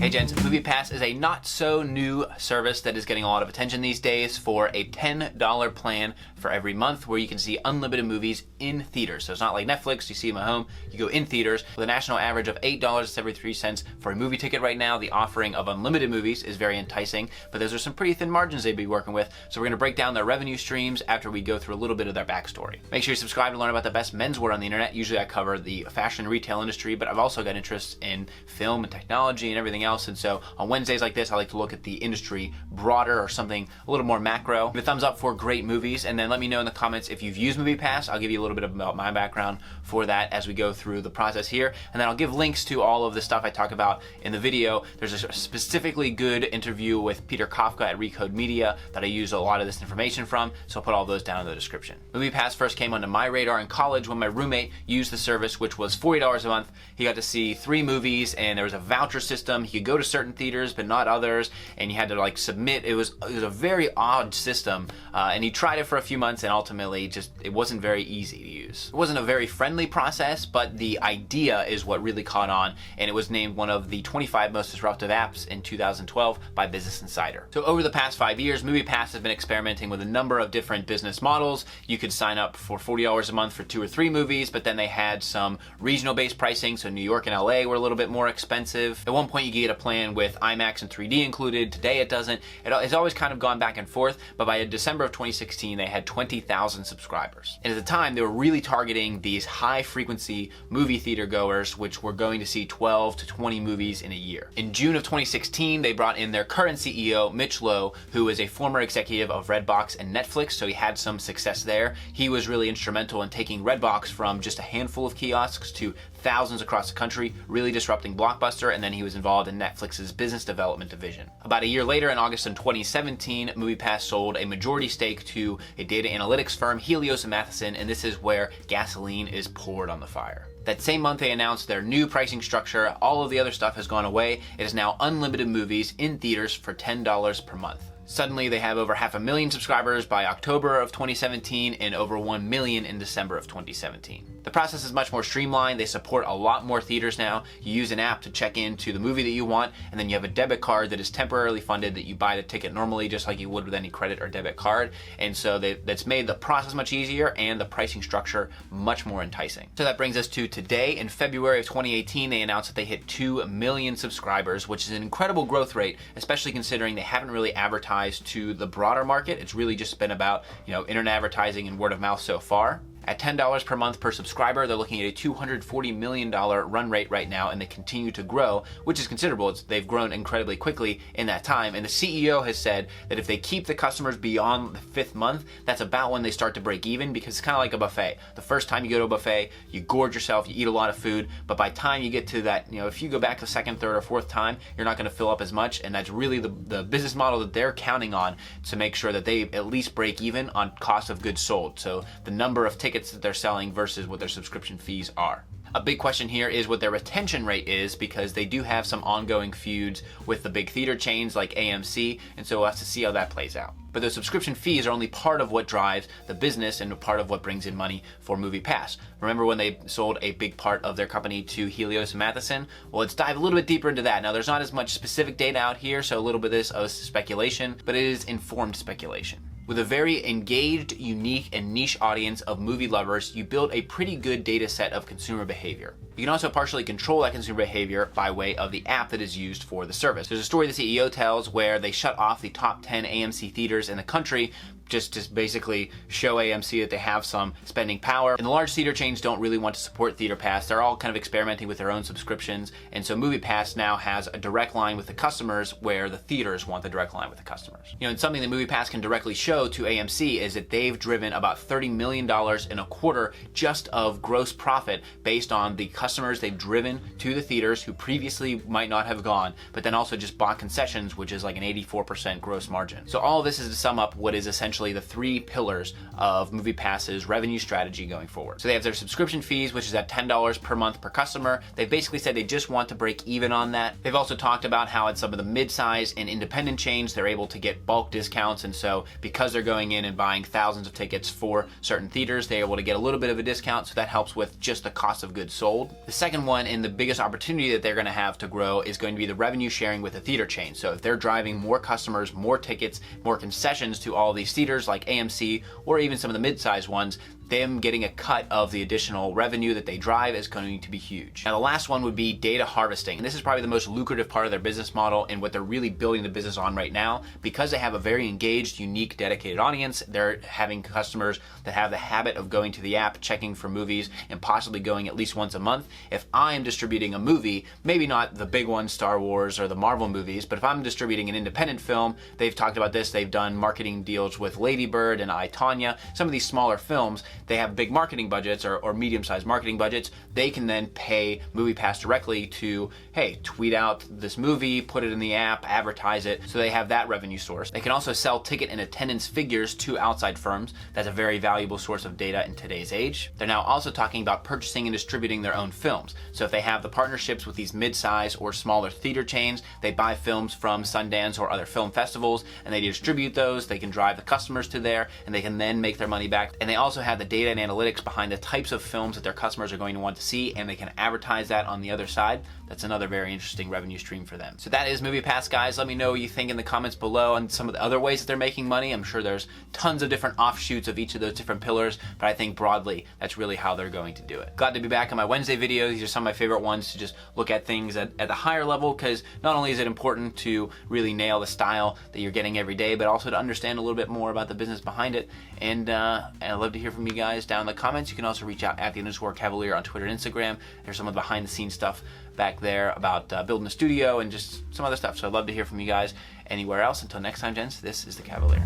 Hey gents, MoviePass is a not so new service that is getting a lot of attention these days for a $10 plan for every month where you can see unlimited movies in theaters. So it's not like Netflix, you see them at home, you go in theaters. With a national average of $8.73 for a movie ticket right now, the offering of unlimited movies is very enticing, but those are some pretty thin margins they'd be working with. So we're gonna break down their revenue streams after we go through a little bit of their backstory. Make sure you subscribe to learn about the best menswear on the internet. Usually I cover the fashion and retail industry, but I've also got interests in film and technology and everything else. And so on Wednesdays like this, I like to look at the industry broader or something a little more macro. Give a thumbs up for great movies, and then let me know in the comments if you've used MoviePass. I'll give you a little bit about my background for that as we go through the process here. And then I'll give links to all of the stuff I talk about in the video. There's a specifically good interview with Peter Kafka at Recode Media that I use a lot of this information from, so I'll put all those down in the description. MoviePass first came onto my radar in college when my roommate used the service, which was $40 a month. He got to see 3 movies, and there was a voucher system. He could go to certain theaters but not others, and you had to like submit. It was a very odd system, and he tried it for a few months, and ultimately it wasn't very easy to use. It wasn't a very friendly process, but the idea is what really caught on, and it was named one of the 25 most disruptive apps in 2012 by Business Insider. So over the past 5 years, MoviePass has been experimenting with a number of different business models. You could sign up for $40 a month for 2 or 3 movies, but then they had some regional-based pricing, so New York and LA were a little bit more expensive. At one point you could get a plan with IMAX and 3D included. Today it doesn't. It's always kind of gone back and forth, but by December of 2016 they had 20,000 subscribers. And at the time they were really targeting these high-frequency movie theater goers, which were going to see 12 to 20 movies in a year. In June of 2016 they brought in their current CEO, Mitch Lowe, who is a former executive of Redbox and Netflix, so he had some success there. He was really instrumental in taking Redbox from just a handful of kiosks to thousands across the country, really disrupting Blockbuster, and then he was involved in Netflix's business development division. About a year later, in August of 2017, MoviePass sold a majority stake to a data analytics firm, Helios and Matheson, and this is where gasoline is poured on the fire. That same month they announced their new pricing structure. All of the other stuff has gone away. It is now unlimited movies in theaters for $10 per month. Suddenly they have over 500,000 subscribers by October of 2017 and over 1 million in December of 2017. The process is much more streamlined. They support a lot more theaters now. You use an app to check into the movie that you want, and then you have a debit card that is temporarily funded that you buy the ticket normally just like you would with any credit or debit card. And so that's made the process much easier and the pricing structure much more enticing. So that brings us to today. In February of 2018, they announced that they hit 2 million subscribers, which is an incredible growth rate, especially considering they haven't really advertised to the broader market. It's really just been about, internet advertising and word of mouth so far. At $10 per month per subscriber, they're looking at a $240 million run rate right now, and they continue to grow, which is considerable. They've grown incredibly quickly in that time, and the CEO has said that if they keep the customers beyond the 5th month, that's about when they start to break even, because it's kind of like a buffet. The first time you go to a buffet, you gorge yourself, you eat a lot of food, but by the time you get to that, if you go back the 2nd, 3rd, or 4th time, you're not going to fill up as much, and that's really the business model that they're counting on to make sure that they at least break even on cost of goods sold. So the number of tickets that they're selling versus what their subscription fees are. A big question here is what their retention rate is, because they do have some ongoing feuds with the big theater chains like AMC, and so we'll have to see how that plays out. But those subscription fees are only part of what drives the business and part of what brings in money for MoviePass. Remember when they sold a big part of their company to Helios and Matheson? Well, let's dive a little bit deeper into that. Now, there's not as much specific data out here, so a little bit of this is speculation, but it is informed speculation. With a very engaged, unique, and niche audience of movie lovers, you build a pretty good data set of consumer behavior. You can also partially control that consumer behavior by way of the app that is used for the service. There's a story the CEO tells where they shut off the top 10 AMC theaters in the country just to basically show AMC that they have some spending power. And the large theater chains don't really want to support Theater Pass. They're all kind of experimenting with their own subscriptions. And so MoviePass now has a direct line with the customers where the theaters want the direct line with the customers. And something that MoviePass can directly show to AMC is that they've driven about $30 million in a quarter just of gross profit based on the customers they've driven to the theaters who previously might not have gone, but then also just bought concessions, which is like an 84% gross margin. So all of this is to sum up what is essentially essentially the 3 pillars of MoviePass's revenue strategy going forward. So they have their subscription fees, which is at $10 per month per customer. They basically said they just want to break even on that. They've also talked about how at some of the mid-size and independent chains, they're able to get bulk discounts. And so because they're going in and buying thousands of tickets for certain theaters, they're able to get a little bit of a discount. So that helps with just the cost of goods sold. The second one, and the biggest opportunity that they're going to have to grow, is going to be the revenue sharing with the theater chain. So if they're driving more customers, more tickets, more concessions to all these theaters like AMC or even some of the mid-sized ones, them getting a cut of the additional revenue that they drive is going to be huge. Now the last one would be data harvesting. And this is probably the most lucrative part of their business model and what they're really building the business on right now. Because they have a very engaged, unique, dedicated audience, they're having customers that have the habit of going to the app, checking for movies, and possibly going at least once a month. If I am distributing a movie, maybe not the big ones, Star Wars or the Marvel movies, but if I'm distributing an independent film, they've talked about this, they've done marketing deals with Lady Bird and I, Tonya, some of these smaller films, they have big marketing budgets or medium-sized marketing budgets. They can then pay MoviePass directly to, hey, tweet out this movie, put it in the app, advertise it, so they have that revenue source. They can also sell ticket and attendance figures to outside firms. That's a very valuable source of data in today's age. They're now also talking about purchasing and distributing their own films. So if they have the partnerships with these mid-size or smaller theater chains, they buy films from Sundance or other film festivals and they distribute those. They can drive the customers to there and they can then make their money back. And they also have the data and analytics behind the types of films that their customers are going to want to see, and they can advertise that on the other side. That's another very interesting revenue stream for them. So that is MoviePass, guys. Let me know what you think in the comments below on some of the other ways that they're making money. I'm sure there's tons of different offshoots of each of those different pillars, but I think broadly, that's really how they're going to do it. Glad to be back on my Wednesday videos. These are some of my favorite ones to just look at things at the higher level, because not only is it important to really nail the style that you're getting every day, but also to understand a little bit more about the business behind it. And I'd love to hear from you guys down in the comments. You can also reach out at @_Kavalier on Twitter and Instagram. There's some of the behind the scenes stuff back there about building a studio and just some other stuff. So I'd love to hear from you guys anywhere else. Until next time, gents, this is the Kavalier.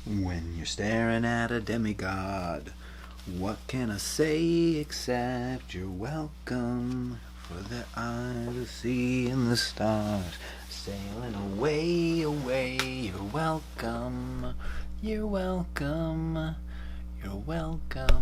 When you're staring at a demigod, what can I say except you're welcome? For the eye, the sea, and the stars sailing away, away. You're welcome, you're welcome, you're welcome.